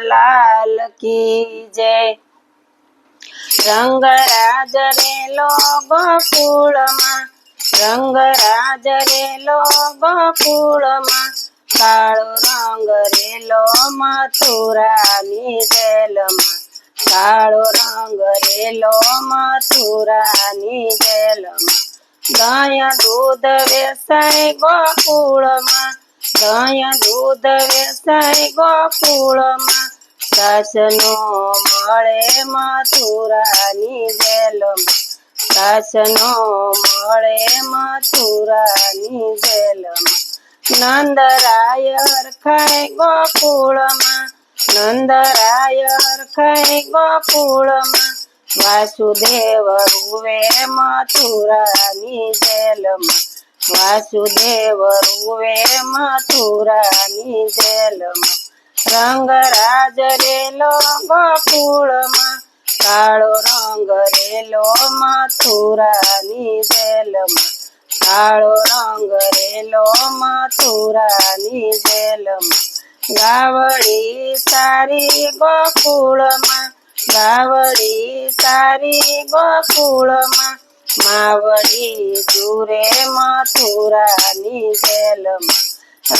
લાલ કી જય। રંગરાજ રેલો ગોકુળમાં, રંગરાજ રેલો ગોકુળમાં, કાળો રંગ રેલો મથુરાની જેલમાં, કાળો રંગ રેલો મથુરાની જેલમાં। દહીં દૂધ વેચાય ગોકુળમાં, દહીં દૂધ વેચાય ગોકુળમાં, સાસનો મળે મથુરાની જેલમાં, સાસનો મળે મથુરાની જેલમાં। નંદરાય હરખાય ગોકુળમાં, નંદરાય હરખાય ગોકુળમાં, વાસુદેવ રૂવે મથુરાની જેલમાં, વાસુદેવ રૂવે મથુરાની જેલમાં। રંગરાજ રેલો ગોકુળમાં, કાળો રંગ રેલો મથુરાની જેલમાં, કાળો રંગ રેલો મથુરાની જેલમાં। ગાવડી સારી ગોકુળમાં, ગાવડી સારી ગોકુળમાં, માવડી જુરે મથુરાની જેલમાં।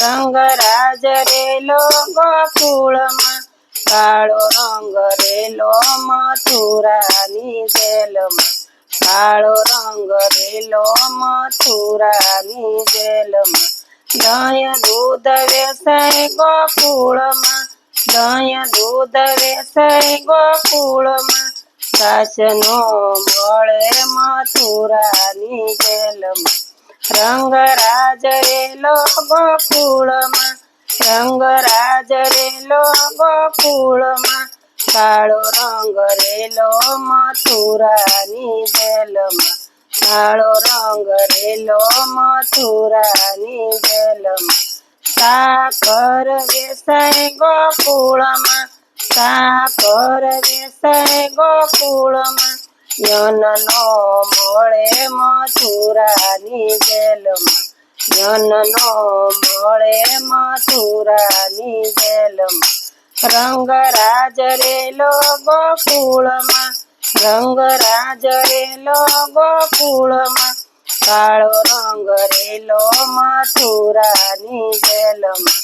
રંગરાજ રેલો ગોકુળમાં, કાળો રંગ રેલો મથુરાની જેલમાં, કાળો રંગ રેલો મથુરાની જેલમાં। દહીં દૂધ વેચાય ગોકુળમાં, દહીં દૂધ વેચાય ગોકુળમાં, સાસનો મળે મથુરાની જેલમાં। રંગરાજ રેલો ગોકુળમાં, રંગરાજ રેલો ગોકુળમાં, કાળો રંગ રેલો મથુરાની જેલમાં, કાળો રંગ રેલો મથુરાની જેલમાં। સાકર વેચાય ગોકુળમાં, સાકર વેચાય ગોકુળમાં, યનનો મળે મથુરાની જેલમાં, યનનો મળે મથુરાની જેલમાં। રંગરાજ રેલો ગોકુળમાં, રંગરાજ રેલો ગોકુળમાં, કાળો રંગ રેલો મથુરાની જેલમાં।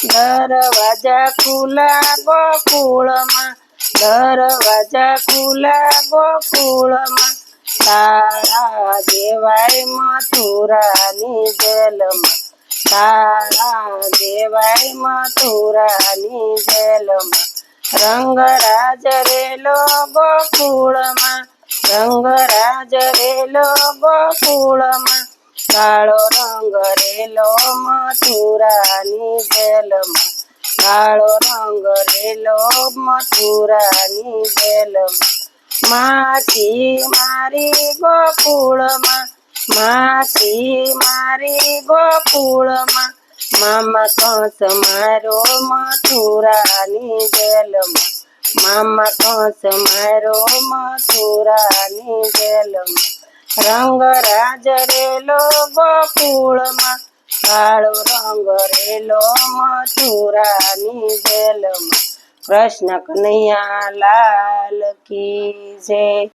દરવાજા ખુલ્લા ગોકુળમાં, દરવાજા ખુલ્લા ગોકુળમાં, તાળા દેવાય મથુરાની જેલમાં, તાળા દેવાય મથુરાની જેલમાં। રંગરાજ રેલો ગોકુળમાં, રંગરાજ રેલો ગોકુળમાં, કાળો રંગ રેલો મથુરાની જેલમાં, કાળો રંગ રેલો મથુરાની જેલમાં। માસી મારી ગોકુળમાં, માસી મારી ગોકુળમાં, મામા કંસ મારો મથુરાની જેલમાં, મામા કંસ મારો મથુરાની જેલમાં। રંગરાજ રેલો ગોકુળમાં, કાળો રંગ રેલો મથુરાની જેલમાં। કૃષ્ણ કનૈયા લાલ કી જય।